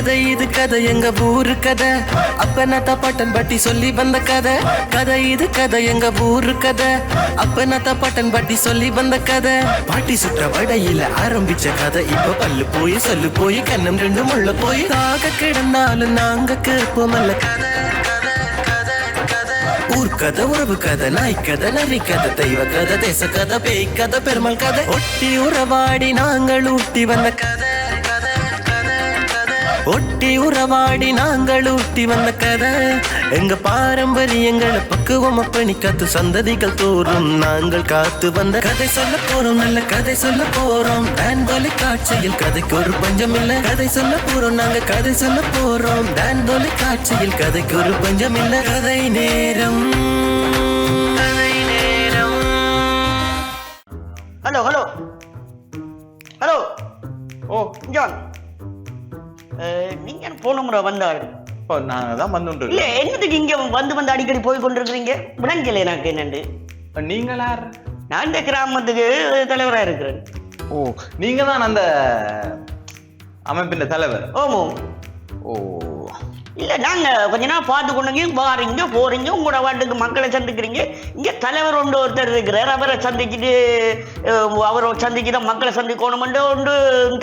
கதை இது கதை எங்க ஊரு கதை அப்பனத்த பட்டன் பட்டி சொல்லி வந்த கதை கதை இது கதை எங்க ஊரு கதை அப்பனத்த பட்டன் பட்டி சொல்லி வந்த கதை பாட்டி சுற்ற வடையில ஆரம்பிச்ச கதை இப்ப பல்லு போய் சொல்லு போய் கண்ணம் ரெண்டு முள்ள போய் தாக கிடந்தாலும் நாங்க கேட்போமல்ல கதை ஊர் கதை உறவு கதை நாய் கதை நரி கதை தெய்வ கதை தேச கதை பேய் கதை பெருமாள் கதை ஒட்டி உறவாடி நாங்கள் ஊட்டி வந்த கதை ஒட்டி உறவாடி நாங்கள் ஊட்டி வந்த கதை எங்க பாரம்பரியங்களை பக்குவம் அப்பணி காத்து சந்ததிகள் தோறும் நாங்கள் காத்து வந்த கதை சொல்ல போறோம் நல்ல கதை சொல்ல போறோம் டான்பாலி காட்சியில் கதைக்கு ஒரு பஞ்சம் இல்ல கதை சொல்ல போறோம் நாங்க கதை சொல்ல போறோம் டான்பாலி காட்சியில் கதைக்கு ஒரு பஞ்சம் இல்ல கதை நேரம் ஹலோ ஹலோ ஹலோ ஓ ஜான் நீங்க போன முறை வந்தாரு நாங்க தான் வந்துட்டு இல்ல என்னதுக்கு இங்க வந்து அடிக்கடி போய் கொண்டிருக்கிறீங்க விளங்கல எனக்கு என்னண்டு நீங்க யார் நான் இந்த கிராமத்துக்கு தலைவரா இருக்கிறேன் ஓ நீங்க தான் அந்த அமைப்பின் தலைவர் ஓமோ ஓ இல்ல நாங்க கொஞ்ச நாள் பார்த்து கொண்டு வாரீங்க போறீங்க உங்களோட வாட்டுக்கு மக்களை சந்திக்கிறீங்க இங்க தலைவர் ஒன்று ஒருத்தர் இருக்கிறார் அவரை சந்திச்சுட்டு அவரை சந்திச்சுதான் மக்களை சந்திக்கணும் ஒன்று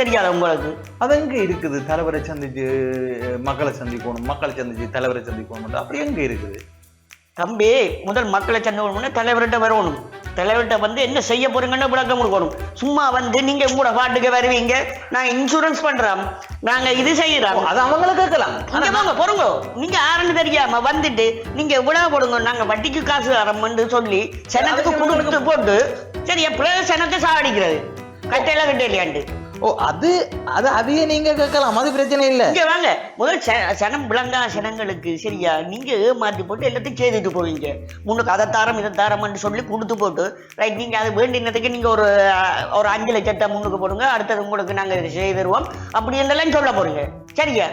தெரியாது உங்களுக்கு அது எங்க இருக்குது தலைவரை சந்திச்சு மக்களை சந்திக்கணும் மக்களை சந்திச்சு தலைவரை சந்திக்கணும் அப்படி எங்க இருக்குது தம்பி முதல் மக்களை சந்திக்கணும்னா தலைவர்கிட்ட வரணும் தலைவர்கிட்ட வந்து என்ன செய்ய போறீங்கன்னு விளக்கம் கொடுக்கணும் சும்மா வந்து நீங்க உங்களோட பாட்டுக்கு வருவீங்க நாங்க இன்சூரன்ஸ் பண்றோம் நாங்க இது செய்யறோம் அது அவங்களை கேட்கலாம் வாங்க பொறுங்க நீங்க ஆரண்டு தெரியாம வந்துட்டு நீங்க இவ்வளவு போடுங்க நாங்க வட்டிக்கு காசு தரோம்னு சொல்லி சனத்துக்கு கொடுத்து போட்டு சரி எப்படியாவது சனத்தை சாவடிக்கிறது கட்டையில கட்டையிலையாண்டு ஓ அது அது அதையே நீங்க கேட்கலாம் அது பிரச்சனை இல்ல இங்க வாங்க முதல் சனம் விளங்கா சனங்களுக்கு சரியா நீங்க ஏமாத்தி போட்டு எல்லாத்தையும் செய்துட்டு போவீங்க முன்னுக்கு அதை தாரம் இதை தாரம்னு சொல்லி கொடுத்து போட்டு ரைட் நீங்க அது வேண்டினதுக்கு நீங்க ஒரு 5 லட்சத்தை முன்னுக்கு போடுங்க அடுத்தது உங்களுக்கு நாங்க இதை செய்து தருவோம் அப்படி என்னெல்லாம் சொல்ல போறீங்க சரியா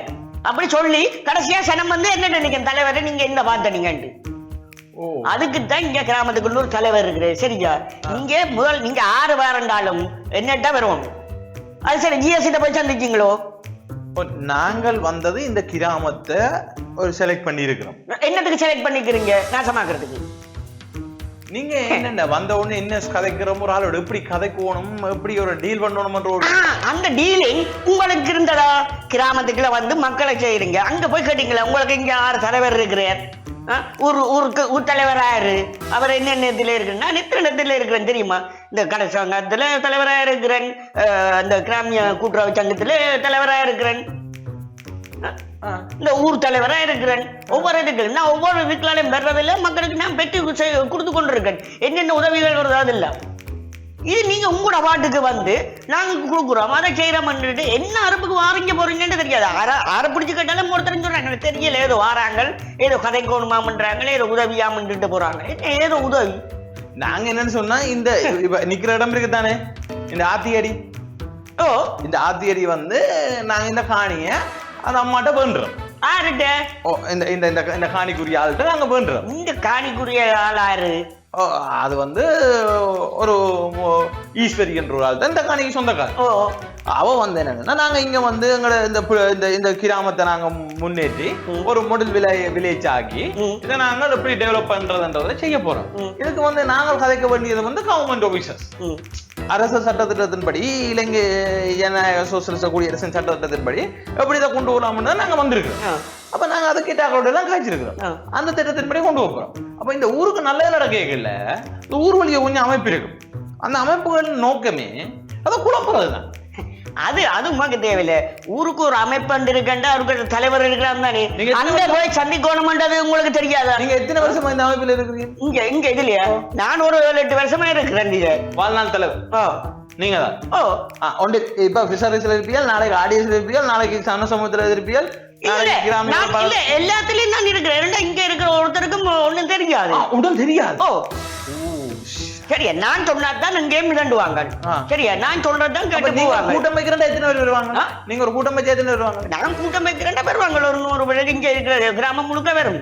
அப்படி சொல்லி கடைசியா சனம் வந்து என்ன நினைக்கிறேன் தலைவரை நீங்க என்ன பார்த்த நீங்கன்ட்டு அதுக்குத்தான் இங்க கிராமத்துக்குள்ள ஒரு தலைவர் இருக்குது சரியா நீங்க முதல் நீங்க 6 வாரண்டாலும் என்னட்டா வருவோம் அது சரி ஜிஎஸ்டி போய் சந்திச்சீங்களோ நாங்கள் வந்தது இந்த கிராமத்தை ஒரு செலக்ட் பண்ணி இருக்கிறோம் என்னத்துக்கு செலக்ட் பண்ணிக்கிறீங்க நாசமாக்குறதுக்கு நீங்க என்னென்ன வந்த உடனே என்ன கதைக்கிறோம் ஒரு ஆளோட எப்படி கதைக்கணும் எப்படி ஒரு டீல் பண்ணணும்ன்ற ஒரு அந்த டீலிங் உங்களுக்கு இருந்ததா கிராமத்துக்குள்ள வந்து மக்களை செய்யறீங்க அங்க போய் கேட்டீங்களா உங்களுக்கு இங்க 6 தலைவர் இருக்கிறார் ஊருக்கு ஊர் தலைவராரு அவர் என்ன இடத்துல இருக்குன்னா எத்தனை இடத்துல இருக்கிறேன் தெரியுமா இந்த கடை சங்கத்துல தலைவராக இருக்கிறேன் இந்த கிராமிய கூட்டுறவு சங்கத்துல தலைவராக இருக்கிறேன் இந்த ஊர் தலைவராக இருக்கிறேன் ஒவ்வொரு இதுக்கு நான் ஒவ்வொரு வீட்டிலாலையும் வர்றதில்ல மக்களுக்கு நான் பெற்று கொடுத்து கொண்டு இருக்கேன் என்னென்ன உதவிகள் வருது இல்ல இது நீங்க உங்களோட பாட்டுக்கு வந்து நாங்க கொடுக்குறோம் அதை செய்யறோம்னுட்டு என்ன அறுப்புக்கு வாரிங்க போறீங்கன்னு தெரியாது அரை பிடிச்சு கேட்டாலும் ஒருத்தர் சொல்றாங்க தெரியல ஏதோ வாராங்க ஏதோ கதைக்கோணுமாமன்றாங்க ஏதோ உதவியாமன்ட்டு போறாங்க ஏதோ உதவி நாங்க என்னன்னு சொன்னா இந்த இப்ப நிக்கிற இடம் இருக்குதானே இந்த ஆத்தியடி இந்த ஆத்தியடி வந்து நாங்க இந்த காணிய அந்த அம்மாட்ட பண்றோம் இந்த காணிக்குரிய ஆள்கிட்ட நாங்க பண்றோம் இந்த காணிக்குரிய ஆள் ஆறு அது வந்து ஒரு ஈஸ்வரி என்ற ஒரு ஆள் தான் இந்த காணிக்கு சொந்தக்கார அவ வந்து என்னன்னா நாங்க இங்க வந்து எங்களை இந்த கிராமத்தை நாங்க முன்னேற்றி ஒரு மாடல் வில்லேஜ் ஆக்கி இதை நாங்கள் எப்படி டெவலப் பண்றதுன்றதை செய்ய போறோம் இதுக்கு வந்து நாங்கள் கதைக்க வேண்டியது வந்து கவர்மெண்ட் ஆபீசர்ஸ் அரசு சட்டத்திட்டத்தின்படி இலங்கை ஜனநாயக சோசியலிச குடியரசின் சட்டத்திட்டத்தின்படி எப்படி இதை கொண்டு வரலாம்னு நாங்க வந்திருக்கோம் அப்ப நாங்க அதை கிட்டாக்களோட எல்லாம் காய்ச்சிருக்கிறோம் அந்த திட்டத்தின்படி கொண்டு வைக்கிறோம் அப்ப இந்த ஊருக்கு நல்லது நடக்கல இந்த ஊர் வழியை கொஞ்சம் அமைப்பு இருக்கும் அந்த அமைப்புகளின் நோக்கமே அதை குழப்பறதுதான் அது உமாக்கு தேவையில்லை ஊருக்கு ஒரு அமைப்பு இருக்கா அவருக்கு தலைவர் இருக்கிறார் தானே அங்க போய் சந்திக்கணும்ன்றது உங்களுக்கு தெரியாதா நீங்க எத்தனை வருஷமா இந்த அமைப்புல இருக்கிறீங்க இங்க இதுலயா நான் ஒரு 7-8 வருஷமா இருக்கிறேன் நீங்க வாழ்நாள் தலைவர் நீங்க தான் இப்ப பிசாரிஸ்ல இருப்பீர்கள் நாளைக்கு ஆடியன்ஸ்ல இருப்பீர்கள் நாளைக்கு சன சமூகத்துல இருப்பீர்கள் எல்லாத்துலயும் நான் இருக்கிறேன் இங்க இருக்கிற ஒருத்தருக்கும் ஒண்ணும் தெரியாது உடன் தெரியாது சரியா நான் சொன்னாதான் இங்கே மிதண்டுவாங்க சரியா நான் சொல்றதுதான் கேட்டு போவாங்க கூட்டம் வைக்கிறேன் எத்தனை பேர் வருவாங்க நீங்க ஒரு கூட்டம் வச்சு எத்தனை வருவாங்க நான் கூட்டம் வைக்கிறேன் வருவாங்க ஒரு 100 பேர் இங்க இருக்கிற கிராமம் முழுக்க வரும்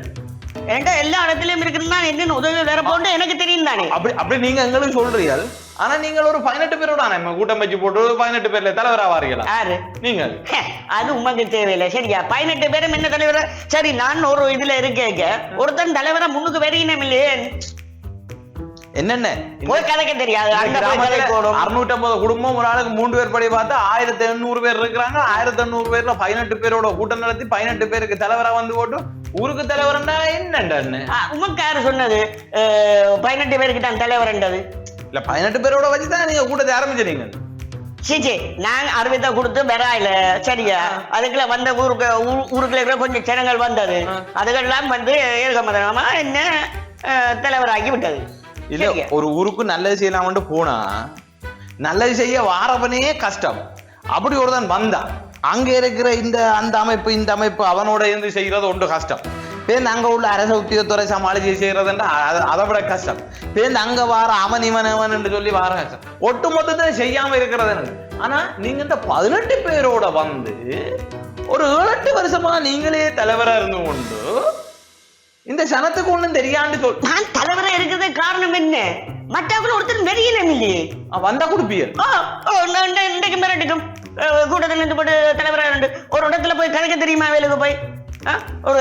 என்கிட்ட எல்லா இடத்துலயும் இருக்குன்னா என்ன உதவி வேற போட்டு எனக்கு தெரியும் தானே. அப்படி நீங்க எங்களுக்கு சொல்றீங்க. ஆனா நீங்க ஒரு 18 பேரோட நம்ம கூட்டம் வச்சு போட்டு 18 பேர்ல தலைவரா வாரீங்களா? யாரு நீங்க? அது உமக்கு தேவையில்லை சரியா. 18 பேரும் என்ன தலைவரா? சரி நான் ஒரு இதுல இருக்கேங்க ஒருத்தன் தலைவரா முன்னுக்கு வரீனம் இல்லையே என்னென்ன போய் கதைக்க தெரியாது. 650 குடும்பம் ஒரு ஆளுக்கு 3 பேர் படி பார்த்தா 1800 பேர் இருக்கிறாங்க. 1800 பேர்ல 18 பேரோட கூட்டம் நடத்தி 18 பேருக்கு தலைவரா வந்து போட்டு ஊருக்கு தலைவர்னா என்னன்னு உமக்கு யாரு சொன்னது 18 பேருக்கு தான் தலைவர்ன்றது? இல்ல 18 பேரோட வச்சுதான் நீங்க கூட்டத்தை ஆரம்பிச்சீங்க. சீச்சி நான் 60 கொடுத்து வெறாயில சரியா. அதுக்குள்ள வந்த ஊருக்குள்ள இருக்கிற கொஞ்சம் ஜனங்கள் வந்தது. அதுக்கெல்லாம் வந்து ஏற்கமதமா என்ன தலைவராகி விட்டது. இல்ல ஒரு ஊருக்கு நல்லது செய்யலாம்னு போனா நல்லது செய்ய வாரவனே கஷ்டம். அப்படி ஒருதான் வந்தா அங்க இருக்கிற அந்த அமைப்பு இந்த அமைப்பு அவனோட இருந்து செய்யறது ஒன்று கஷ்டம். பேருந்து அங்க உள்ள அரசு உத்தியோகத்துறை சமாளிச்சு செய்யறதுன்னா அதை விட கஷ்டம். பேருந்து அங்க வார அவன் இவன் சொல்லி வார கஷ்டம். ஒட்டு மொத்தத்தை செய்யாம இருக்கிறது. ஆனா நீங்க இந்த 18 பேரோட வந்து ஒரு 7-8 வருஷமா நீங்களே தலைவரா இருந்து கொண்டு இந்த சனத்துக்கு ஒண்ணும் தெரியாண்டு சொல். நான் தலைவரா இருக்கிறது காரணம் என்ன? மற்றவர்கள் ஒருத்தர் வெறியினம் இல்லையே வந்தா கொடுப்பீர். இன்றைக்கு மிரட்டிக்கும் கூட்டத்தில் இருந்து போட்டு தலைவரா ஒரு இடத்துல போய் கதைக்க தெரியுமா? வேலுக்கு போய் ஒரு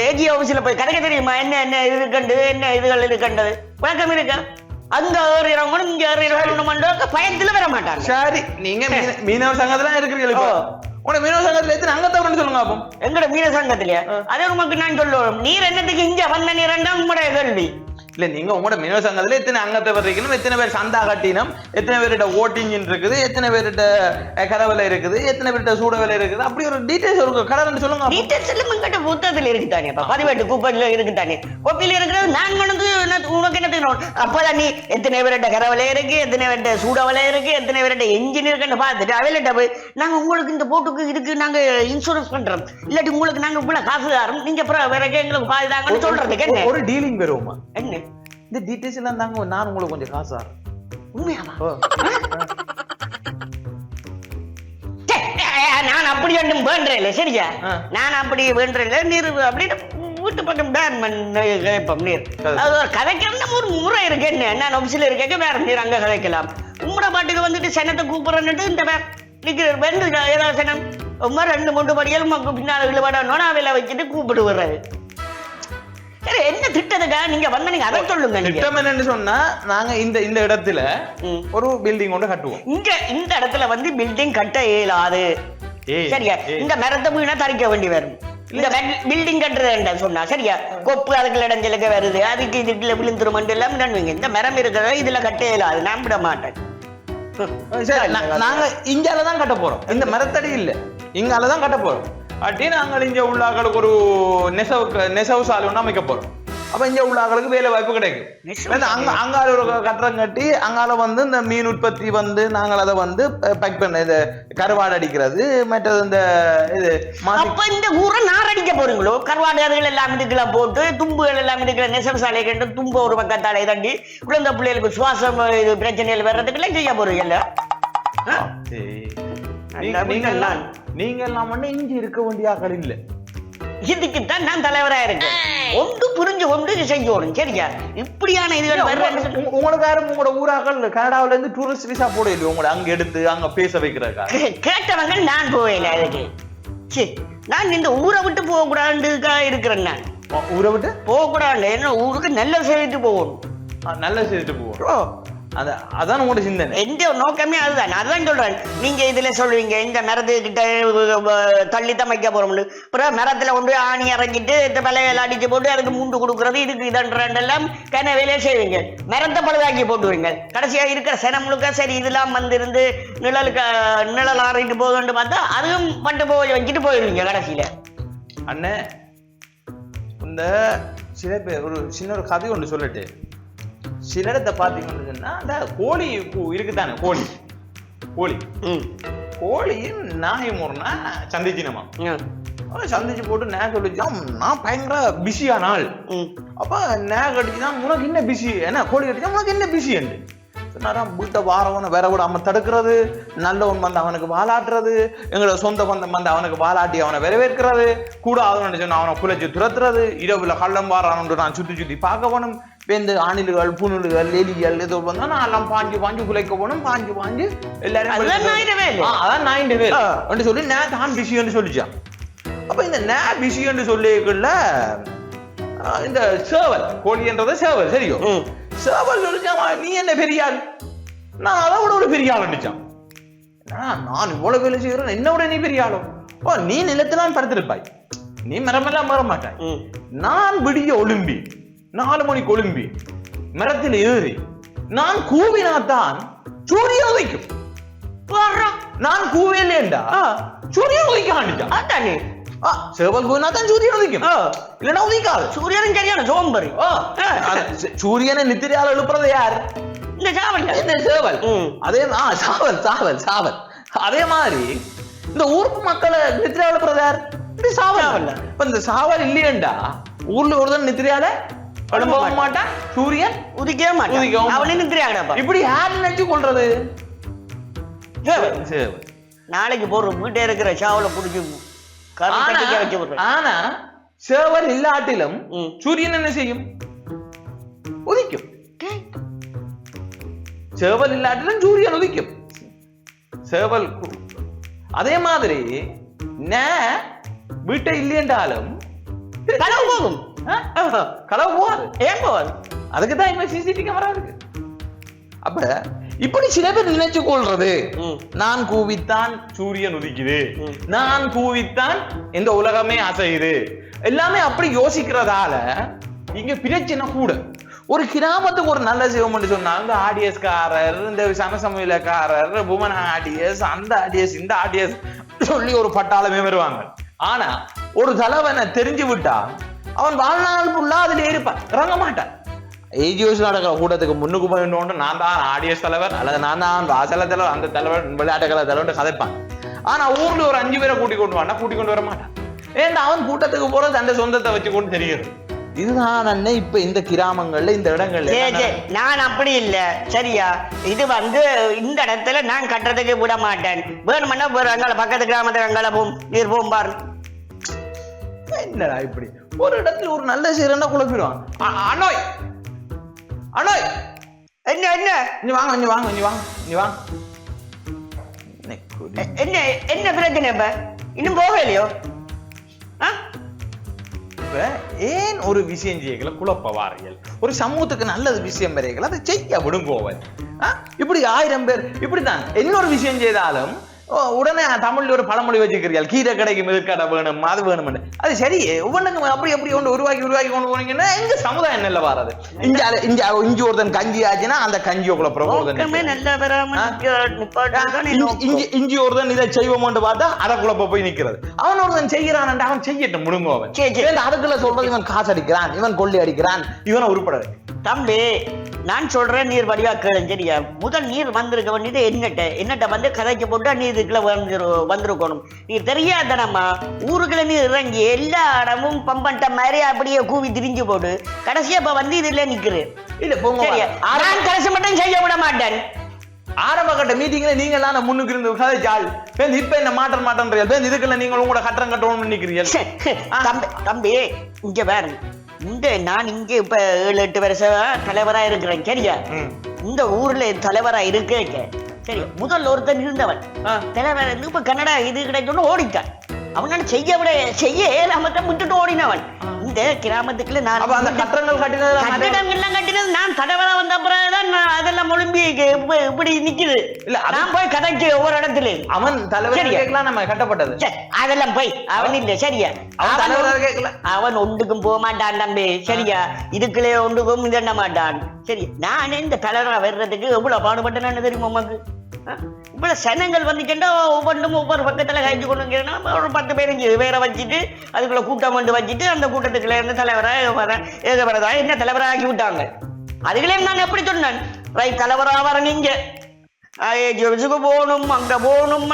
ஏஜி ஆபீஸ்ல போய் கதைக்க தெரியுமா? என்ன இது கண்டு என்ன இதுகள் இது கண்டது வழக்கம் இருக்கா? அங்க ஏறுறவங்களும் இங்க ஏறுறவங்களும் பயத்துல வர மாட்டாங்க. சரி நீங்க மீனவர் சங்கத்துல இருக்கிறீங்க. உன மீனவ சங்கத்துல எத்தனை அங்கத்தவர்னு சொல்லுங்க. அப்போ எங்கட மீன சங்கத்திலயா? அதே உமக்கு நான் சொல்லுவோம். நீர் என்னத்துக்கு இங்க வந்த நீரண்டா உங்களுடைய கேள்வி. இல்ல நீங்க உங்களோட மீனவ சங்கத்துல எத்தனை அங்கத்தவர் இருக்கணும், எத்தனை பேர் சந்தா கட்டினம், எத்தனை பேர்கிட்ட ஓட்டிங் இருக்குது, எத்தனை பேர்கிட்ட கரவலை இருக்குது, எத்தனை பேர்கிட்ட சூடவேலை இருக்குது, அப்படி ஒரு டீடைல்ஸ் ஒரு கடை சொல்லுங்க. டீடைல்ஸ் எல்லாம் உங்ககிட்ட புத்தகத்துல இருக்குதானே, பதிவேட்டு கூப்பன்ல இருக்குதானே, கோப்பில இருக்கிறது நான் கொண்டு உனக்கு என்ன தெரியும்? அப்பதான் நீ எத்தனை பேர்கிட்ட கரவலை இருக்கு, எத்தனை பேர்கிட்ட சூடவலை இருக்கு, எத்தனை பேர்கிட்ட என்ஜின் இருக்குன்னு பார்த்துட்டு அவையிட்ட போய் நாங்க உங்களுக்கு இந்த போட்டுக்கு இதுக்கு நாங்க இன்சூரன்ஸ் பண்றோம், இல்லாட்டி உங்களுக்கு நாங்க இவ்வளவு காசு தரோம், நீங்க அப்புறம் வேற எங்களுக்கு பாதுதாங்கன்னு சொல்றதுக்கு என்ன ஒரு டீலிங் வருவோமா? என்ன இந்த டீடைல்ஸ் எல்லாம் தாங்க நான் உங்களுக்கு கொஞ்சம் காசு தரேன். உண்மையாவா? நான் அப்படி ஒன்றும் வேண்டல சரியா. நான் அப்படி வேண்டல நீர் அப்படின்னு வீட்டு பக்கம் கேட்போம். நீர் அது ஒரு கதைக்கணும் ஒரு முறை இருக்கு. என்ன நான் ஆபீஸ்ல இருக்க வேற நீர் அங்க கதைக்கலாம். உங்களோட பாட்டுக்கு வந்துட்டு சனத்தை கூப்பிடுறேன்னுட்டு இந்த நிக்கிற ஏதாவது சனம் 2-3 படிகள் மக்கள் பின்னால் விழுவாட நோனாவில வச்சுட்டு கூப்பிட்டு வர்றது. சரி என்ன திட்டத்துக்கா நீங்க வந்த நீங்க அதை சொல்லுங்க. திட்டம் என்னன்னு சொன்னா நாங்க இந்த இடத்துல ஒரு பில்டிங் ஒன்று கட்டுவோம். இந்த இடத்துல வந்து பில்டிங் கட்ட இயலாது சரியா. இந்த மரத்தை வீணா தரிக்க வேண்டி வரும். இந்த பில்டிங் கட்டுறது சொன்னா சரியா. கொப்பு அதுக்குள்ள இடஞ்சலுக்கு வருது, அதுக்கு இதுக்குள்ள விழுந்துரும் எல்லாம் நன்மைங்க. இந்த மரம் இருக்கிறத இதுல கட்ட இயலாது, நான் விட மாட்டேன். நாங்க இங்காலதான் கட்ட போறோம், இந்த மரத்தடி இல்ல, இங்காலதான் கட்ட போறோம். அப்படி நாங்கள் இங்க உள்ளாக்களுக்கு ஒரு நெசவு சாலை ஒன்று அமைக்க போறோம். அப்ப இங்க உள்ளாக்களுக்கு வேலை வாய்ப்பு கிடைக்கும். அங்கால ஒரு கட்டடம் கட்டி அங்கால வந்து இந்த மீன் உற்பத்தி வந்து நாங்கள் அதை வந்து பேக் பண்ண இந்த கருவாடு அடிக்கிறது மற்றது இந்த இது. அப்ப இந்த ஊரை நார் அடிக்க போறீங்களோ? கருவாடு அதுகள் எல்லாம் இதுக்குள்ள போட்டு தும்புகள் எல்லாம் இருக்கிற நெசவு சாலை கண்டு தும்பு ஒரு பக்கத்தாலே தண்டி குழந்தை பிள்ளைகளுக்கு சுவாசம் இது பிரச்சனைகள் வர்றதுக்கெல்லாம் செய்ய போறீங்கல்ல. நீங்க எல்லாம் இங்க இருக்க வேண்டிய ஆக்கள் இல்ல. இதுக்குத்தான் நான் தலைவரா இருக்கேன். ஒன்று புரிஞ்சு கொண்டு செய்யணும் சரியா. இப்படியான இதுகள் உங்களுக்கு யாரும் உங்களோட ஊராக்கள் கனடாவில இருந்து டூரிஸ்ட் விசா போட இல்லையா? உங்களை அங்க எடுத்து அங்க பேச வைக்கிறக்கா கேட்டவங்க நான் போவேல. அதுக்கு நான் இந்த ஊரை விட்டு போக கூடாதுக்கா இருக்கிறேன். நான் ஊரை விட்டு போக கூடாது. என்ன ஊருக்கு நல்ல செய்துட்டு போகணும். நல்ல செய்துட்டு போவோம். அதான் உங்களோட சிந்தனை. எந்த நோக்கமே அதுதான். அதான் சொல்றேன். நீங்க இதுல சொல்லுவீங்க இந்த மரத்துக்கிட்ட தள்ளி தான் வைக்க போறோம். அப்புறம் மரத்துல கொண்டு ஆணி இறங்கிட்டு இந்த விலையில அடிச்சு போட்டு அதுக்கு மூண்டு கொடுக்கறது இதுக்கு இதன்றெல்லாம் கன வேலையை செய்வீங்க. மரத்தை பழுதாக்கி போட்டுவீங்க. கடைசியா இருக்கிற சென முழுக்க சரி இதெல்லாம் வந்து நிழல் ஆறிட்டு போகுதுன்னு பார்த்தா அதுவும் பட்டு போய் வச்சுட்டு போயிடுவீங்க கடைசியில. அண்ணே இந்த சில பேர் ஒரு சின்ன ஒரு கதை ஒன்று சொல்லிட்டு சில இடத்தை பாத்தீங்கன்னா அந்த கோழி இருக்குதானே, கோழி கோழியும் நாயும் ஒருனா சந்திச்சினமா சந்திச்சு போட்டு நேக் அடிச்சான். நான் பயங்கர பிஸியான ஆள். அப்ப நேக் அடிச்சுதான் உனக்கு என்ன பிஸி, என்ன கோழி அடிச்சா உனக்கு என்ன பிஸி என்று வீட்டை வாரவனை வேற விடாம தடுக்கிறது, நல்லவன் வந்து அவனுக்கு வாலாட்டுறது, எங்களோட சொந்த பந்தம் வந்து அவனுக்கு வாலாட்டி அவனை வரவேற்கிறது, கூட அவனு சொன்ன அவனை குலைச்சு துரத்துறது, இரவுல கள்ளம் வாரான்னு நான் சுத்தி பார்க்க போனும், இந்த ஆணில்கள் புணுல்கள் எலிகள் ஏதோ வந்தா நான் எல்லாம் பாஞ்சு குலைக்க போனும், பாஞ்சு எல்லாரும் அதான் 9 பேர் சொல்லி நான் தான் பிஸின்னு சொல்லிச்சான். அப்ப இந்த நே பிஸின்னு சொல்லிக்குள்ள இந்த சேவல் கோழின்றத சேவல் சரியோ சேவல் சொல்லிச்சான், நீ என்ன பெரியாள், நான் அதை விட ஒரு பெரியாள் அடிச்சான். நான் இவ்வளவு வேலை செய்யறேன், என்ன விட நீ பெரியாளோ, ஓ நீ நிலத்திலான் படுத்திருப்பாய், நீ மரமெல்லாம் மற மாட்டாய், நான் விடிய ஒளிம்பி 4 மணிக்கு ஒளிம்பி மரத்தில் ஏறி நான் கூவினாத்தான் சூரியன் உதிக்கும். நான் கூவேலேண்டா சூரியன் உதிக்க ஆண்டிச்சான். சேவல் கூவினாத்தான் சூரியன் உதிக்கும், இல்லைன்னா உதிக்காது. சூரியனும் சரியான சோம்பரி. சூரியனை நித்திரையால் எழுப்புறது யார்? இந்த சாவல். இந்த சேவல். அதே சாவல். அதே மாதிரி இந்த ஊருக்கு மக்களை நித்திரையால் எழுப்புறது யார்? இந்த சாவல். இப்ப இந்த சாவல் இல்லையண்டா ஊர்ல ஒருத்தன் நித்திரையால எழும்ப மாட்டான், சூரியன் உதிக்கவே மாட்டான், அவனே நித்திரையாடா. இப்படி யார் நினைச்சு கொள்றது? சேவல். நாளைக்கு போற வீட்டை இருக்கிற சாவலை புடிச்சு ஆனா சேவல் இல்லாட்டிலும் சூரியன் என்ன செய்யும்? உதிக்கும். சேவல் இல்லாட்டிலும் சூரியன் உதிக்கும். சேவல் அதே மாதிரி வீட்டை இல்லையென்றாலும் களவு போகும். களவு போகாது. ஏன் போகாது? அதுக்குதான் இப்ப சிசிடிவி கேமரா இருக்கு. அப்ப இப்படி சில பேர் நினைச்சு கொள்றது, நான் கூவித்தான் சூரியன் உதிக்குது, நான் கூவித்தான் இந்த உலகமே அசையுது, எல்லாமே அப்படி யோசிக்கிறதால இங்க பிரச்சனை கூட. ஒரு கிராமத்துக்கு ஒரு நல்ல சிவம் சொன்னாங்க, ஆடியஸ் காரர், இந்த சமசமயலக்காரர், உமன் ஆடியஸ், அந்த ஆடியஸ், இந்த ஆடியஸ் சொல்லி ஒரு பட்டாளமே வருவாங்க. ஆனா ஒரு தலைவனை தெரிஞ்சு விட்டா அவன் வாழ்நாள் ஃபுல்லா அதுல இருப்பான், இறங்க மாட்டான். ஏஜியோஸ் நடக்கிற கூட்டத்துக்கு முன்னுக்கு போயிட்டு நான் தான் ஆடியஸ் தலைவர் அல்லது நான் தான் வாசல தலைவர், அந்த தலைவர் விளையாட்டுகளை தலைவர் கதைப்பான். ஆனா ஊர்ல ஒரு 5 பேரை கூட்டி கொண்டு வர மாட்டான். ஏன்னா அவன் கூட்டத்துக்கு போறது அந்த சொந்தத்தை வச்சு கொண்டு தெரியுது. இதுதான் அண்ணே இப்ப இந்த கிராமங்கள்ல இந்த இடங்கள்ல. நான் அப்படி இல்ல சரியா, இது வந்து இந்த இடத்துல நான் கட்டுறதுக்கு விட மாட்டேன். வேணும்னா அங்கால பக்கத்து கிராமத்துல அங்கால நீர் போகும் பாரு. என்னடா இப்படி ஒரு இடத்துல ஒரு நல்ல சீரண்டா குழப்பிடுவான். அண்ணோய் என்ன என்ன நீ வாங்க என்ன என்ன பிரச்சனை? இப்ப இன்னும் போகலையோ? ஏன் ஒரு விஷயம் செய்யல குழப்ப வாரியல், ஒரு சமூகத்துக்கு நல்லது விஷயம் வரைகள் அதை செய்ய விடுங்கோவன். இப்படி 1000 பேர் இப்படித்தான் இன்னொரு விஷயம் செய்தாலும் உடனே தமிழ்ல ஒரு பழமொழி வச்சுக்கிறீர்கள், கீரை கடைக்கு மிதக்கடை வேணும், அது வேணும். அது சரி, ஒவ்வொன்றுக்கு அப்படி ஒன்று உருவாக்கி கொண்டு போனீங்கன்னா எங்க சமுதாயம் நல்ல வராது. இஞ்சி ஒருத்தன் கஞ்சி ஆச்சுன்னா அந்த கஞ்சியை குழப்பம், இஞ்சி ஒருத்தன் இதை செய்வோம்னு பார்த்தா அதை குழப்ப போய் நிக்கிறது. அவன் ஒருத்தன் செய்யறான், அவன் செய்யட்டும் முடுங்க. அவன் அதுக்குள்ள சொல்றது இவன் காசு அடிக்கிறான், இவன் கொள்ளி அடிக்கிறான், இவனை உருப்பட. தம்பி நான் சொல்றேன், நீர் வடிவா கேளு சரியா. முதல் நீர் வந்திருக்க வேண்டியது என்னட்ட வந்து கதைக்கு போட்டு நீர் இதுக்குள்ள வந்திருக்கணும். நீர் தெரியாதனமா ஊருக்குள்ள நீர் இறங்கி எல்லா இடமும் பம்பட்ட மாதிரி அப்படியே கூவி திரிஞ்சு போட்டு கடைசியா இப்ப வந்து இதுல நிக்கிறேன். இல்ல போங்க, நான் கடைசி மட்டும் செய்ய விட மாட்டேன். ஆரம்ப கட்ட மீட்டிங்ல நீங்க எல்லாம் முன்னுக்கு இருந்து கதைச்சால் இப்ப என்ன மாட்டேன் இதுக்குள்ள நீங்க உங்களோட கட்டணம் கட்டணும்னு நினைக்கிறீங்க. தம்பி இங்க வேற நான் இங்க இப்ப 7-8 வருஷம் தலைவரா இருக்கிறேன் சரியா. இந்த ஊர்ல தலைவரா இருக்கேன் சரி. முதல்ல ஒருத்தன் இருந்தவன் தலைவர் இப்ப கன்னடா இது கிடைக்கணும் ஓடிட்டான். அவனால செய்ய ஏலாமத்தை விட்டுட்டு ஓடினவன். இந்த கிராமத்துக்குள்ள நான் கட்டிடங்கள்லாம் கட்டினது நான் தலைவரா வந்த அப்புறம் அதெல்லாம் ஒழும்பி இப்படி நிக்குது. நான் போய் கதைக்கு ஒவ்வொரு இடத்துல அவன் தலைவர் நம்ம கட்டப்பட்டது அதெல்லாம் போய் அவன் இல்ல சரியா. அவன் ஒன்றுக்கும் போக மாட்டான் தம்பி சரியா. இதுக்குள்ளே ஒன்றுக்கும் இதண்ண மாட்டான் சரி. நானே இந்த தலைவரா வர்றதுக்கு எவ்வளவு பாடுபட்டேன்னு தெரியுமா உமாக்கு? இவ்வளவு சனங்கள் வந்துட்டா ஒவ்வொன்றும் ஒவ்வொரு பக்கத்துல கழிச்சு கொண்டு ஒரு 10 பேர் வேற வச்சுட்டு அதுக்குள்ள கூட்டம் கொண்டு வச்சுட்டு அந்த கூட்டத்துக்குள்ள இருந்து தலைவரா என்ன தலைவரா ஆக்கி விட்டாங்க. அதுகளே நான் எப்படி சொன்னேன், ரைட் தலைவரா வரங்க இங்க போகணும், அங்க போகணும்,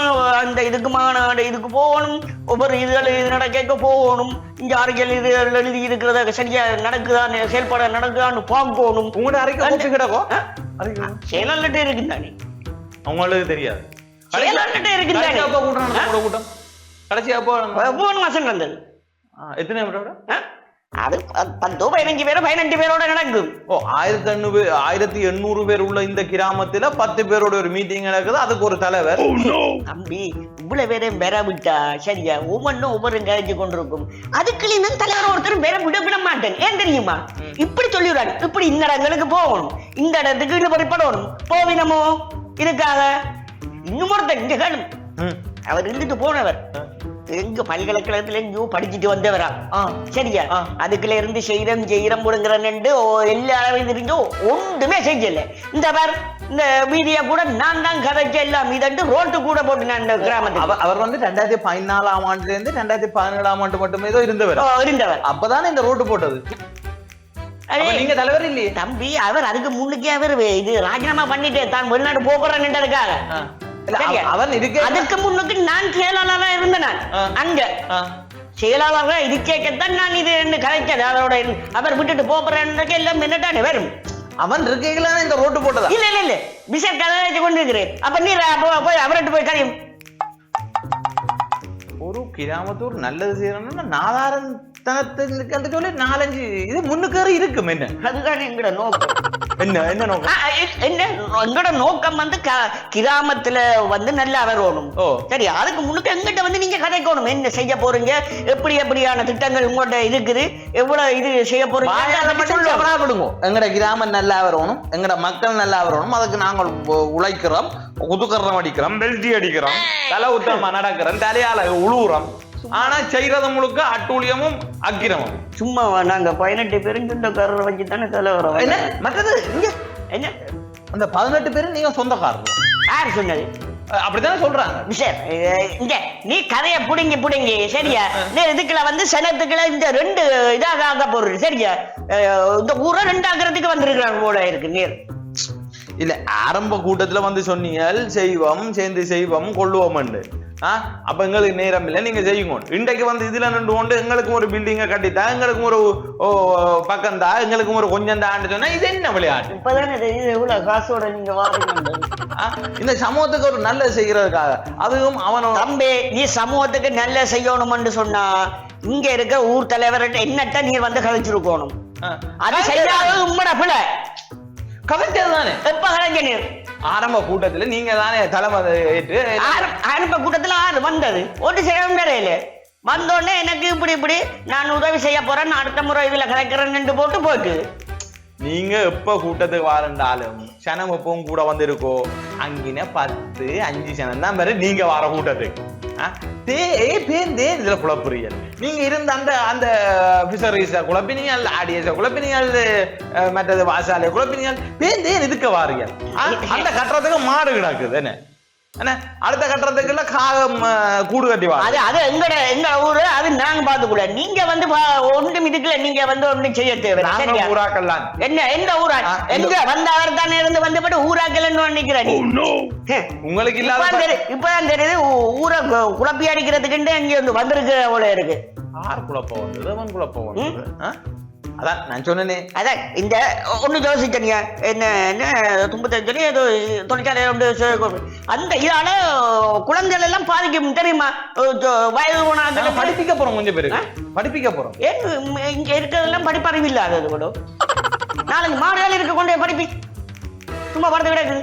அந்த இதுக்கு மாநாடு இதுக்கு போகணும், ஒவ்வொரு இதுகள் இது நடக்க போகணும், இங்க அறிக்கையில் இது எழுதி இருக்கிறத சரியா நடக்குதான்னு செயல்பாடு நடக்குதான்னு பார்க்கணும். உங்களோட அறிக்கை கிடக்கும் செயலாளர்கிட்ட இருக்குதானே உங்களுக்கு தெரியாது செயலாளர்கிட்ட இருக்குதானே கூட்டம் கடைசி அப்போ 3 மாசம் நடந்தது எத்தனை பேரோட அது 10 15 பேரோ 18 பேரோட நடக்கும் 1800 பேர் உள்ள இந்த கிராமத்துல 10 பேரோட ஒரு மீட்டிங் நடக்குது அதுக்கு ஒரு தலைவர் தம்பி இவ்வளவு பேரையும் பெற விட்டா சரியா ஒவ்வொன்றும் ஒவ்வொரு கழிச்சு கொண்டிருக்கும் அதுக்குள்ள நான் தலைவர் ஒருத்தரும் பெற விட மாட்டேன் ஏன் தெரியுமா இப்படி சொல்லிடுறாரு இப்படி இந்த இடங்களுக்கு போகணும் இந்த இடத்துக்கு ஈடுபடணும் போவினமோ இதுக்காக இன்னும் ஒருத்தர் இங்க கேளும் அவர் இருந்துட்டு போனவர் எங்க பல்கலைக்கழகத்துல எங்கேயோ படிச்சுட்டு வந்தவரா சரியா அதுக்குள்ள இருந்து செய்யறம் முடுங்குறன்னு எல்லாரும் தெரிஞ்சோ ஒன்றுமே செய்யல இந்த பேர் இந்த வீதியா கூட நான் தான் கதைச்ச எல்லாம் இதண்டு ரோட்டு கூட போட்டு நான் இந்த கிராமத்தில் அவர் வந்து 2014ஆம் ஆண்டுல இருந்து 2017ஆம் ஆண்டு மட்டுமே ஏதோ இருந்தவர் அப்பதானே இந்த ரோட்டு போட்டது நீங்க தலைவர் இல்லையே தம்பி அவர் அதுக்கு முன்னுக்கே அவர் இது ராஜினாமா பண்ணிட்டு தான் வெளிநாடு போறேன்னுக்காக அதுக்கு முன்னுக்கு நான் செயலாளராக இருந்தேன் அங்க செயலாளராக இருக்கேக்கத்தான் நான் இது கலைச்சது அவரோட அவர் விட்டுட்டு போறேன்னு எல்லாம் என்னட்டானே வரும் அவன் இருக்கைகளா இந்த ரோட்டு போட்டதா இல்ல இல்ல இல்ல பிசர் கதை வச்சு கொண்டு இருக்கிறேன் அப்ப நீ போய் அவர்கிட்ட போய் கரையும் ஒரு கிராமத்தூர் நல்லது செய்யணும்னா நாதாரத்தனத்துக்கு சொல்லி 4-5 இது முன்னுக்கு இருக்கும் என்ன அதுதான் எங்கட நோக்கம் என்ன நோக்கம் எங்கட நோக்கம் வந்து கிராமத்துல வந்து நல்லா வரணும் சரி அதுக்கு முன்னுக்கு எங்கிட்ட வந்து நீங்க கதைக்கணும் என்ன செய்ய போறீங்க எப்படியான திட்டங்கள் உங்கள்ட்ட இருக்குது எவ்வளவு இது செய்ய போறீங்க எங்கட கிராமம் நல்லா வரணும் எங்கட மக்கள் நல்லா வரணும் அதுக்கு நாங்கள் உழைக்கிறோம் குதுக்கரம் அடிக்கிறோம் பெல்டி அடிக்கிறோம் தலை உத்தரமா நடக்கிறோம் தலையால உழுவுறோம் ஆனா செய்யறது முழுக்க அட்டூழியமும் அக்கிரமும் சும்மா நாங்க 18 பேரும் சொந்தக்காரரை வச்சு தானே தலைவரோம் என்ன மற்றது இங்க என்ன அந்த 18 பேரும் நீங்க சொந்தக்காரர் யார் சொன்னது அப்படித்தானே சொல்றாங்க சார் இங்க நீ கதையை புடுங்கி சரியா இதுக்குள்ள வந்து சனத்துக்குள்ள இந்த 2 இதாக ஆக போறது சரியா இந்த ஊரை 2 ஆகிறதுக்கு வந்திருக்கிறாங்க போல இருக்கு நீர் இல்ல ஆரம்ப கூட்டத்துல வந்து சொன்னீங்க செய்வோம் சேர்ந்து செய்வோம் கொள்ளுவோம் அப்ப எங்களுக்கு நேரம் இல்லை நீங்க செய்யுங்க இன்றைக்கு வந்து இதுல நின்று கொண்டு எங்களுக்கும் ஒரு பில்டிங்க கட்டித்தா எங்களுக்கும் ஒரு பக்கம் தான் எங்களுக்கும் ஒரு கொஞ்சம் தான் சொன்னா இது என்ன விளையாட்டு இப்பதானே எவ்வளவு காசோட நீங்க வாங்க இந்த சமூகத்துக்கு ஒரு நல்ல செய்யறதுக்காக அதுவும் அவனோட தம்பி நீ சமூகத்துக்கு நல்ல செய்யணும்னு சொன்னா இங்க இருக்க ஊர் தலைவர்கிட்ட என்னட்ட நீ வந்து கழிச்சிருக்கணும் அது செய்யாத உண்மைட பிள்ளை கலைச்சதுதானே எப்ப கலைஞ நீர் ஆரம்ப கூட்டத்துல நீங்க தானே தலைமை ஏற்று ஆரம்ப கூட்டத்துல வந்தது ஒன்று செய்யவும் தெரியல வந்தோடனே எனக்கு இப்படி நான் உதவி செய்ய போறேன் அடுத்த முறை இதுல கலைக்கிறேன்னு போட்டு நீங்க எப்ப கூட்டத்துக்கு வாரண்டாலும் சனம் எப்பவும் கூட வந்திருக்கோ அங்கின 10-5 சனம் தான் வேற நீங்க வர கூட்டத்துக்கு இதுல குழப்புறீங்க நீங்க இருந்த அந்த பிஷரிஸ குழப்பினீங்க ஆடியஸ குழப்பினீங்க மற்றது வாசாலைய குழப்பினீங்க பேந்தேன் இதுக்க வாரீங்க அந்த கட்டுறதுக்கு மாடு கிடக்குது என்ன அடுத்த கட்டுறதுக்குள்ள காகம் கூடு கட்டி வாங்க அது எங்க ஊரு அது நாங்க பாத்துக்கூட நீங்க வந்து ஒன்றும் இதுக்குள்ள நீங்க வந்து ஒன்றும் செய்ய தேவை ஊராக்கெல்லாம் என்ன எந்த ஊரா எங்க வந்தவர் தானே இருந்து வந்து ஊராக்கலன்னு நினைக்கிறேன் உங்களுக்கு இல்லாத இப்பதான் தெரியுது ஊரை குழப்பி அடிக்கிறதுக்கு இங்க வந்து வந்திருக்கு அவ்வளவு இருக்கு ஆறு குழப்பம் வந்தது அவன் குழப்பம் வந்தது அதான் நான் சொன்னேனே அதான் இந்த ஒண்ணு யோசிச்சீங்க என்ன தும்பத்தஞ்சு சொல்லி ஏதோ தொழிற்சாலை அந்த இதால குழந்தைகள் எல்லாம் பாதிக்கும் தெரியுமா வயது படிப்பிக்க போறோம் கொஞ்சம் பேரு படிப்பிக்க போறோம் இங்க இருக்கிறதெல்லாம் படிப்பறிவு இல்லாதது கூட நாளைக்கு மாடுகள் இருக்க கொண்டே படிப்பி சும்மா படுத்து கிடையாது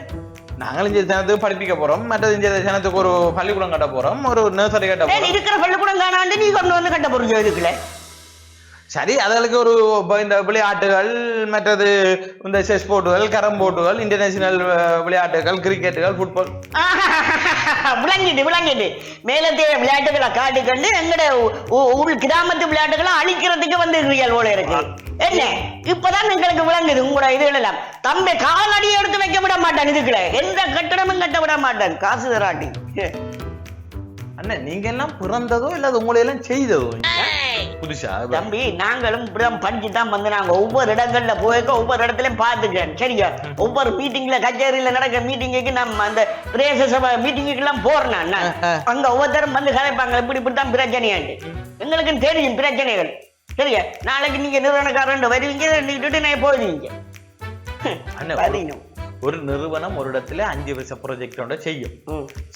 நாங்களும் இந்த ஜனத்துக்கு படிப்பிக்க போறோம் மற்றது இந்த ஜனத்துக்கு ஒரு பள்ளிக்கூடம் கட்ட போறோம் ஒரு நர்சரி கட்ட போறோம் இருக்கிற பள்ளிக்கூடம் காணாண்டு நீ கொண்டு வந்து கட்ட போறீங்க இதுக்குள்ள சரி அதுக்கு ஒரு இந்த விளையாட்டுகள் மற்றது இந்த செஸ் போர்ட்டுகள் கேரம் போர்ட்டுகள் இன்டர்நேஷனல் விளையாட்டுகள் கிரிக்கெட்டுகள் ஃபுட்பால் விளங்கிட்டு மேலத்தைய விளையாட்டுகளை காட்டிக்கொண்டு எங்கட கிராமத்து விளையாட்டுகளை அழிக்கிறதுக்கு வந்து போல இருக்கு என்ன இப்பதான் எங்களுக்கு விளங்குது உங்களோட இதுகள் எல்லாம் தம்பி காலடியை எடுத்து வைக்க விட மாட்டான் இதுக்குள்ள எந்த கட்டடமும் கட்ட விட மாட்டான் காசு தராட்டி அண்ணன் நீங்க எல்லாம் பிறந்ததோ இல்ல உங்களை எல்லாம் செய்ததோ புதுசா தம்பி நாங்களும் இப்படிதான் படிச்சுதான் வந்து நாங்க ஒவ்வொரு இடங்கள்ல போயிருக்க ஒவ்வொரு இடத்துலயும் பாத்துக்கிறேன் சரியா ஒவ்வொரு மீட்டிங்ல கச்சேரியில நடக்கிற மீட்டிங்குக்கு நம்ம அந்த பிரதேச சபை மீட்டிங்குக்கு எல்லாம் போறேன் அங்க ஒவ்வொருத்தரும் வந்து கதைப்பாங்க இப்படித்தான் பிரச்சனையாண்டு எங்களுக்கு தெரியும் பிரச்சனைகள் சரியா நாளைக்கு நீங்க நிறுவனக்காரன் வருவீங்க நான் போயிடுவீங்க ஒரு நிறுவனம் ஒரு இடத்துல 5 வருஷ ப்ராஜெக்ட் செய்யும்.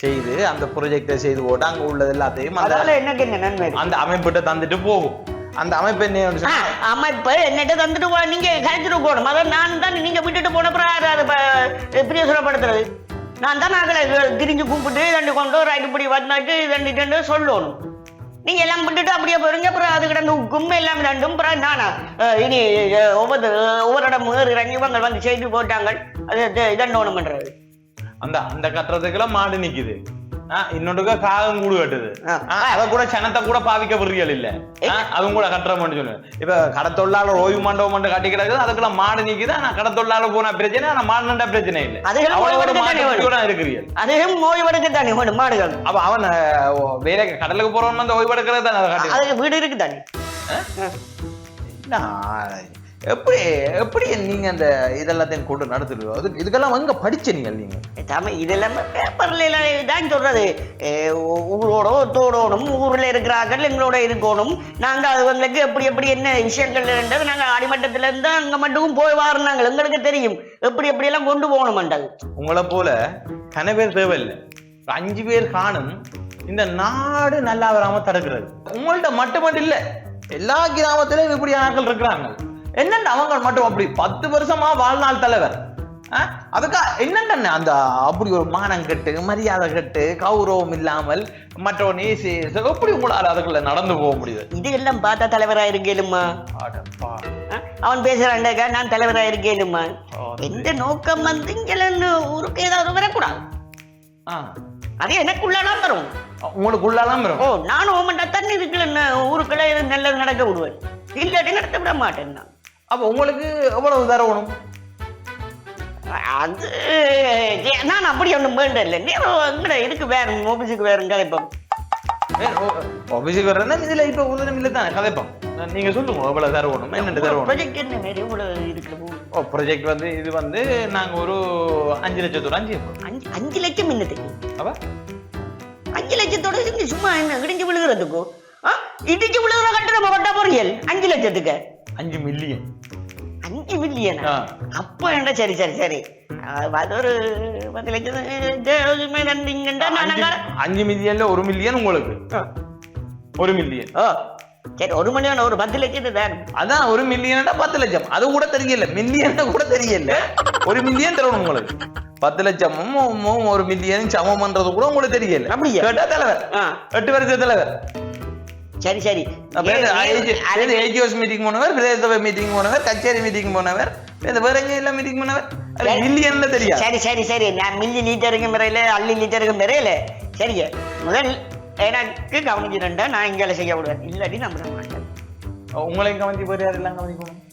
செய்து அந்த ப்ராஜெக்டை செய்து போட்டு அங்க உள்ளது எல்லாத்தையும் அந்த அமைப்பிட்ட தந்துட்டு போகும். அந்த அமைப்பு என்ன அமைப்பு என்னட்ட தந்துட்டு நீங்க கழிச்சுட்டு போகணும். அதான் நான் தான் நீங்க விட்டுட்டு போன பிரியசுரப்படுத்துறது. நான் தான் நாங்களை திரிஞ்சு கூப்பிட்டு ரெண்டு கொண்டு ரைட்டு இப்படி வந்தாட்டு ரெண்டு சொல்லணும். நீங்க எல்லாம் விட்டுட்டு அப்படியே போறீங்க. அப்புறம் அது கிடந்து உப்பும் எல்லாம் ரெண்டும் அப்புறம் நானா இனி ஒவ்வொரு இடம் இறங்கி இவங்க வந்து செய்து போட்டாங்க. அது இதன்னோணும் பண்றது. அந்த அந்த கட்டுறதுக்கெல்லாம் மாடு நிக்குது. இன்னொன்றுக்கு காகம் கூடு கட்டுது. அத கூட சனத்தை கூட பாவிக்க விடுறீர்கள் இல்ல. அவங்க கூட கட்டுறோம்னு சொல்லுவேன். இப்ப கடத்தொழிலாளர் ஓய்வு மண்டபம் கட்டி கிடக்குது. அதுக்குள்ள மாடு நிக்குது. ஆனா கடத்தொழிலாளர் போன பிரச்சனை, ஆனா மாடு நண்டா பிரச்சனை இல்லை. இருக்கிறீர்கள் அதுவும் ஓய்வெடுக்க தானே மாடுகள். அப்ப அவன் வேற கடலுக்கு போறவன் வந்து ஓய்வெடுக்கிறது தானே. அதுக்கு வீடு இருக்கு தானே. எப்படி எப்படி நீங்க அந்த இதெல்லாத்தையும் கொண்டு நடத்துறீங்க? இதுக்கெல்லாம் எங்க படிச்சீங்க நீங்க? இதெல்லாம் பேப்பர்ல தான் சொல்றது. ஊரோட தோடணும், ஊர்ல இருக்கிறார்கள் எங்களோட இருக்கணும். நாங்க அதுங்களுக்கு எப்படி எப்படி என்ன விஷயங்கள் இருந்தது நாங்க அடிமட்டத்துல இருந்து அங்க மட்டும் போய் வாருனாங்க. எங்களுக்கு தெரியும் எப்படி எப்படி எல்லாம் கொண்டு போகணும்ன்றது. உங்களை போல கனவேர் தேவையில்லை. 5 பேர் காணும் இந்த நாடு நல்லா வராம தடுக்கிறது. உங்கள்ட்ட மட்டும் இல்ல, எல்லா கிராமத்திலும் இப்படி ஆட்கள் இருக்கிறாங்க. என்னென்ன அவங்க மட்டும் அப்படி 10 வருஷமா வாழ்நாள் தலைவர். அதுக்கா என்னென்ன அந்த அப்படி ஒரு மானம் கட்டு, மரியாதை கட்டு, கௌரவம் இல்லாமல் மற்றவன் எப்படி உங்களால் அதுக்குள்ள நடந்து போக முடியுது? இது எல்லாம் பார்த்தா தலைவராயிருக்கேனுமா? அவன் பேசுறான் நான் தலைவராயிருக்கேனுமா? எந்த நோக்கம் வந்து இங்க ஊருக்கு ஏதாவது வரக்கூடாது. அது எனக்குள்ளாலாம் வரும். உங்களுக்குள்ளாலாம் வரும். நானும் ஓமண்டா தண்ணி இருக்குல்ல ஊருக்குள்ள நல்லது நடக்க விடுவேன். இல்லாட்டி நடத்த விட மாட்டேன் நான். அப்ப உங்களுக்கு எவ்வளவு தரணும்? அது நான் அப்படி ஒண்ணும் வேண்ட இல்லை. நீங்க இதுக்கு வேற ஆபீஸுக்கு வேற கதைப்போம். ஆபீஸுக்கு வரேன்னா இதுல இப்ப உதவி இல்லை தானே கதைப்போம். நீங்க சொல்லுங்க எவ்வளவு தரணும், என்னென்ன தரணும்? ப்ராஜெக்ட் என்ன வேற எவ்வளவு இருக்கு? ப்ராஜெக்ட் வந்து இது வந்து நாங்க ஒரு 5 லட்சத்தோட 5 லட்சம் என்னத்துக்கு? அப்ப 5 லட்சத்தோட சும்மா என்ன இடிஞ்சு விழுகிறதுக்கோ? இடிஞ்சு விழுகிற கட்டணம் கட்ட போறீங்க 5 லட்சத்துக்கு? 5 மில்லியன். 5 மில்லியன்? அப்ப என்ன? சரி சரி சரி, அது ஒரு 10 லட்சம். 5 மில்லியன்ல 1 மில்லியன் உங்களுக்கு. 1 மில்லியன். சரி 1 மில்லியன் ஒரு 10 லட்சம் தான். அதான் 1 மில்லியன் 10 லட்சம். அது கூட தெரியல, மில்லியன் கூட தெரியல. 1 மில்லியன் தரணும் உங்களுக்கு. 10 லட்சமும் 1 மில்லியன் சமம் பண்றது கூட உங்களுக்கு தெரியல. அப்படியே கேட்டா தலைவர் 8 வருஷ தலைவர். சரி சரி, மீட்டிங் போனவர், பிரதேச மீட்டிங் போனவர், கச்சேரி மீட்டிங் போனவர், வேற எங்க எல்லாம் மீட்டிங் போனவர். மில்லியன்ல தெரியாது. சரி சரி சரி, நான் மில்லி லீட்டருக்கு முறையில அள்ளி லீட்டருக்கு முறையில சரிங்க. முதல் எனக்கு கவனிச்சிருந்தா நான் இங்கே செய்ய விடுவேன். இல்லாட்டி நம்ப மாட்டேன். உங்களையும் கவனிச்சு போய் யாரெல்லாம் கவனிக்கணும்?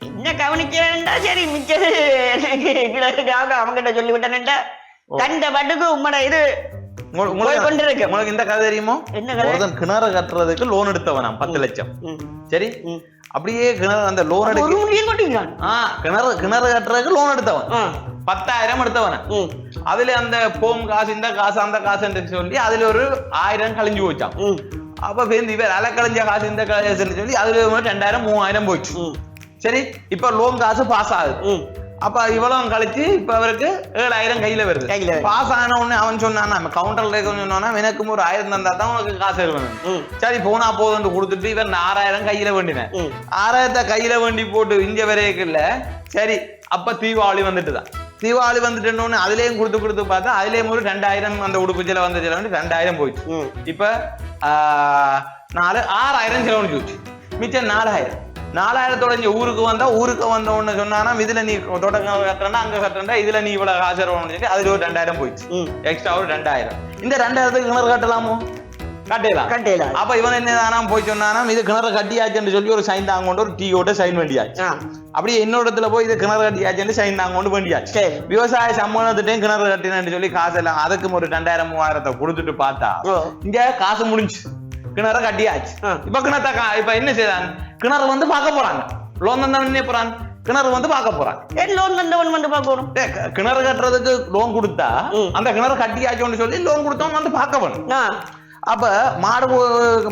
என்ன கவனிக்கிறேன்டா சரி, மிச்சது அவங்கிட்ட சொல்லி விட்டேன்டா. தண்ட பாட்டுக்கு உம்மட இது உங்களுக்கு இந்த கதை தெரியுமோ? ஒருத்தன் கிணறு கட்டுறதுக்கு லோன் எடுத்தவனாம் 10 லட்சம். சரி, அப்படியே கிணறு அந்த லோன் கிணறு கட்டுறதுக்கு லோன் எடுத்தவன் 10,000 எடுத்தவன. அதுல அந்த போம் காசு, இந்த காசு, அந்த காசு சொல்லி அதுல ஒரு 1000 கழிஞ்சு போச்சான். அப்ப இவர் அலை கழிஞ்ச காசு, இந்த காசு சொல்லி அதுல 2000 3000 போச்சு. சரி, இப்ப லோன் காசு பாஸ் ஆகுது. அப்ப இவ்வளவு கழிச்சு இப்ப அவருக்கு 7000 கையில வருது. பாஸ் ஆன உடனே அவன் சொன்னானா, கவுண்டர்ல சொன்னா எனக்கும் ஒரு 1000 தந்தா தான் உனக்கு காசு வேணும். சரி போனா போதும் கொடுத்துட்டு இவன் 6000 கையில வேண்டினேன். 6000 கையில வேண்டி போட்டு இங்க வரைக்கும் இல்ல. சரி, அப்ப தீபாவளி வந்துட்டுதான். தீபாவளி வந்துட்டு அதுலயும் கொடுத்து பார்த்தா அதுலயும் ஒரு 2000 அந்த உடுப்பு செலவு வந்த செலவு 2000 போயிடுச்சு. இப்ப 6000 செலவு போச்சு. மிச்சம் 4000 இங்க ஊருக்கு வந்தா, ஊருக்கு வந்த உடனே சொன்னா இதுல நீ தொடக்க கட்டுறா அங்க கட்டுறா, இதுல நீ இவ்வளவு காசு சொல்லி அதுல ஒரு 2000 போயிடுச்சு. எக்ஸ்ட்ரா ஒரு 2000. இந்த 2000க்கு கிணறு கட்டலாமோ? கட்டலாம். அப்ப இவன் என்ன போய் சொன்னா இது கிணறு கட்டியாச்சுன்னு சொல்லி ஒரு சைன் தாங்க கொண்டு ஒரு டீயோட சைன் வேண்டியாச்சு. அப்படியே இன்னொரு இடத்துல போய் இது கிணறு கட்டியாச்சுன்னு சைன் தாங்க கொண்டு வேண்டியாச்சு. விவசாய சம்பளத்திட்டையும் கிணறு கட்டினு சொல்லி காசு எல்லாம் அதுக்கும் ஒரு 2000 3000 கொடுத்துட்டு பார்த்தா இங்க காசு முடிஞ்சு கிணறு கட்டியாச்சு. இப்ப இப்ப என்ன செய்யறாங்க? கிணறு வந்து பார்க்க போறாங்க. லோன் தந்தவன் போறான், கிணறு வந்து பார்க்க போறாங்க. லோன் தந்தவன் வந்து பார்க்கணும். கிணறு கட்டுறதுக்கு லோன் கொடுத்தா அந்த கிணறு கட்டியாச்சுன்னு சொல்லி லோன் கொடுத்தவன் வந்து பார்க்க வேணும். அப்ப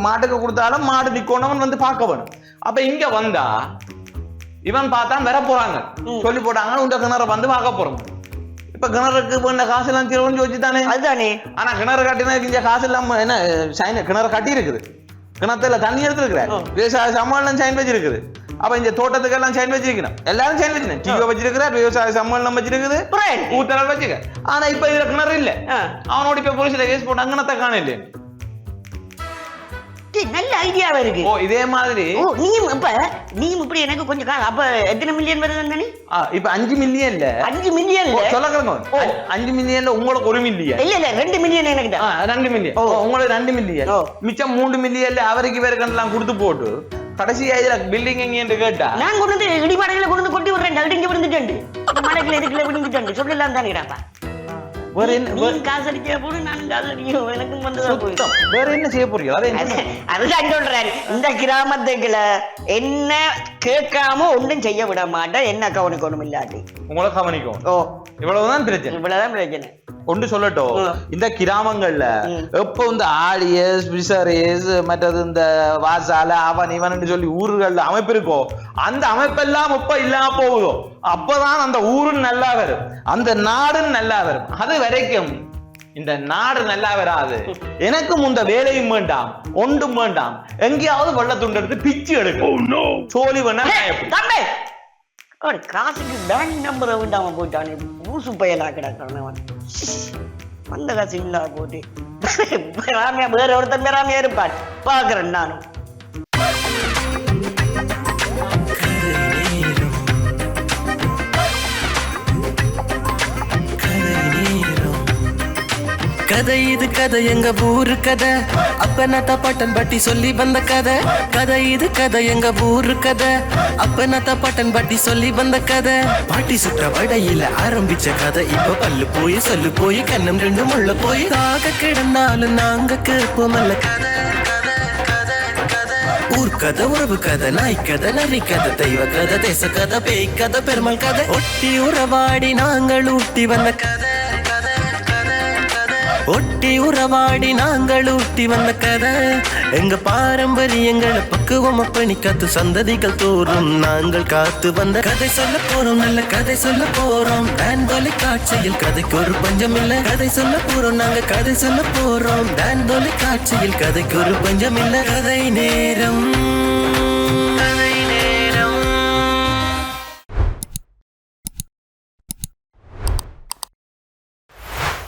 மாட்டுக்கு கொடுத்தாலும் மாடு நிக்கணும் வந்து பார்க்க வேணும். அப்ப இங்க வந்தா இவன் பார்த்தா வர போறாங்க சொல்லி போட்டாங்க, இந்த கிணறு வந்து பார்க்க போறோம். இப்ப கிணறுக்கு வேண்ட காசு எல்லாம் திருவஞ்சு வச்சுதானே அதுதானே. ஆனா கிணறு கட்டினதுக்கு இந்த காசு இல்லாம என்ன சைன் கிணறு கட்டி இருக்குது, கிணத்துல தண்ணி எடுத்து இருக்கிறார், விவசாய சம்மேளனம் சைன் வச்சிருக்குது. அப்ப இந்த தோட்டத்துக்கு எல்லாம் சைன் வச்சிருக்கணும், எல்லாரும் சைன் வச்சிருக்கேன். டிஓ வச்சிருக்கிறார், விவசாய சம்மேளனம் வச்சிருக்குது, ஊத்தரல் வச்சுக்க. ஆனா இப்ப இதுல கிணறு இல்ல. அவனோட இப்ப போலீஸ்ல கேஸ் போட்டு கிணத்தை காண இல்லையே. நல்ல ஐடியாவா இருக்கு. ஓ இதே மாதிரி நீயும் இப்படி எனக்கு கொஞ்சம் அப்ப எத்தனை மில்லியன் வருது? இப்ப 5 மில்லியன் இல்ல, 5 மில்லியன் சொல்லுங்க. 5 மில்லியன்ல உங்களுக்கு 1 மில்லியன் இல்ல 2 மில்லியன் எனக்கு 2 மில்லியன் உங்களுக்கு 2 மில்லியன் மிச்சம் 3 மில்லியன்ல அவருக்கு வேற கண்டெல்லாம் கொடுத்து போட்டு கடைசி இதுல பில்டிங் எங்க கேட்டா நான் கொண்டு வந்து இடிமடையில கொண்டு வந்து கொட்டி விடுறேன். இடிஞ்சு விழுந்துட்டு மலைக்குள்ள இதுக்குள்ள விழுந்துட்டு சொல்லலாம் தானேடாப்பா. வேற என்ன காசு அடிச்சா போது நானும் காசு அடிக்கும், எனக்கும் வந்து வேற என்ன செய்ய போறீங்க? அதுதான் சொல்றேன். இந்த கிராமத்துக்குள்ள என்ன கேட்காம ஒன்றும் செய்ய விட மாட்டேன், என்ன கவனிக்கணும் இல்லாட்டி உங்களை கவனிக்கும். ஓ இவ்வளவுதான் பிரச்சனை, இவ்வளவுதான் பிரச்சனை. ஒன்று சொல்லட்டும், இந்த கிராமங்கள்ல எப்ப இந்த ஆடியஸ் விசரேஸ் மற்றது இந்த வாசால அவன் இவன் சொல்லி ஊர்கள்ல அமைப்பு இருக்கோ அந்த அமைப்பெல்லாம் எப்ப இல்லாம போகுதோ அப்பதான் அந்த ஊரு நல்லா வரும், அந்த நாடு நல்லா வரும். அது வரைக்கும் இந்த நாடு நல்லா வராது. எனக்கும் இந்த வேலையும் வேண்டாம், ஒன்றும் வேண்டாம். எங்கேயாவது வெள்ளத்துண்டு எடுத்து பிச்சு எடுக்கும் சோழி வேணா காசுக்கு பேங்க் நம்பரை விடாம போயிட்டானே, ஊசு பயலா கிடக்கிறவன். அந்த காசு இல்லா போட்டு ராமியா வேற ஒருத்தன் ராமியா இருப்பான் பாக்குறேன் நானும். கதை இது கதை எங்க ஊரு கதை, அப்ப நத்த பட்டன் பட்டி சொல்லி வந்த கதை. கதை இது கதை எங்க ஊரு கதை, அப்ப நத்த பட்டன் பட்டி சொல்லி வந்த கதை. பாட்டி சுற்ற வடையில ஆரம்பிச்ச கதை இப்ப பல்லு போய் சொல்லு போய் கண்ணம் ரெண்டு முள்ள போய் தாக கிடந்தாலும் நாங்க கேட்போமல்ல கதை. ஊர்கதை உறவு கதை நாய் கதை நரி கதை தெய்வ கதை தேச கதை பேய் கதை பெருமாள் கதை. ஒட்டி உறவாடி நாங்கள் ஊட்டி வந்த கதை, ஒட்டி உறவாடி நாங்கள் ஊட்டி வந்த கதை. எங்க பாரம்பரியங்களை பக்குவமா பண்ணி காத்து சந்ததிகள் தோறும் நாங்கள் காத்து வந்த கதை சொல்ல போறோம், நல்ல கதை சொல்ல போறோம். டான் தொலைக்காட்சியில் கதைக்கு ஒரு பஞ்சம் இல்ல, கதை சொல்ல போறோம், நாங்க கதை சொல்ல போறோம். டான் தொலைக்காட்சியில் கதைக்கு ஒரு பஞ்சம் இல்ல. கதை நேரம்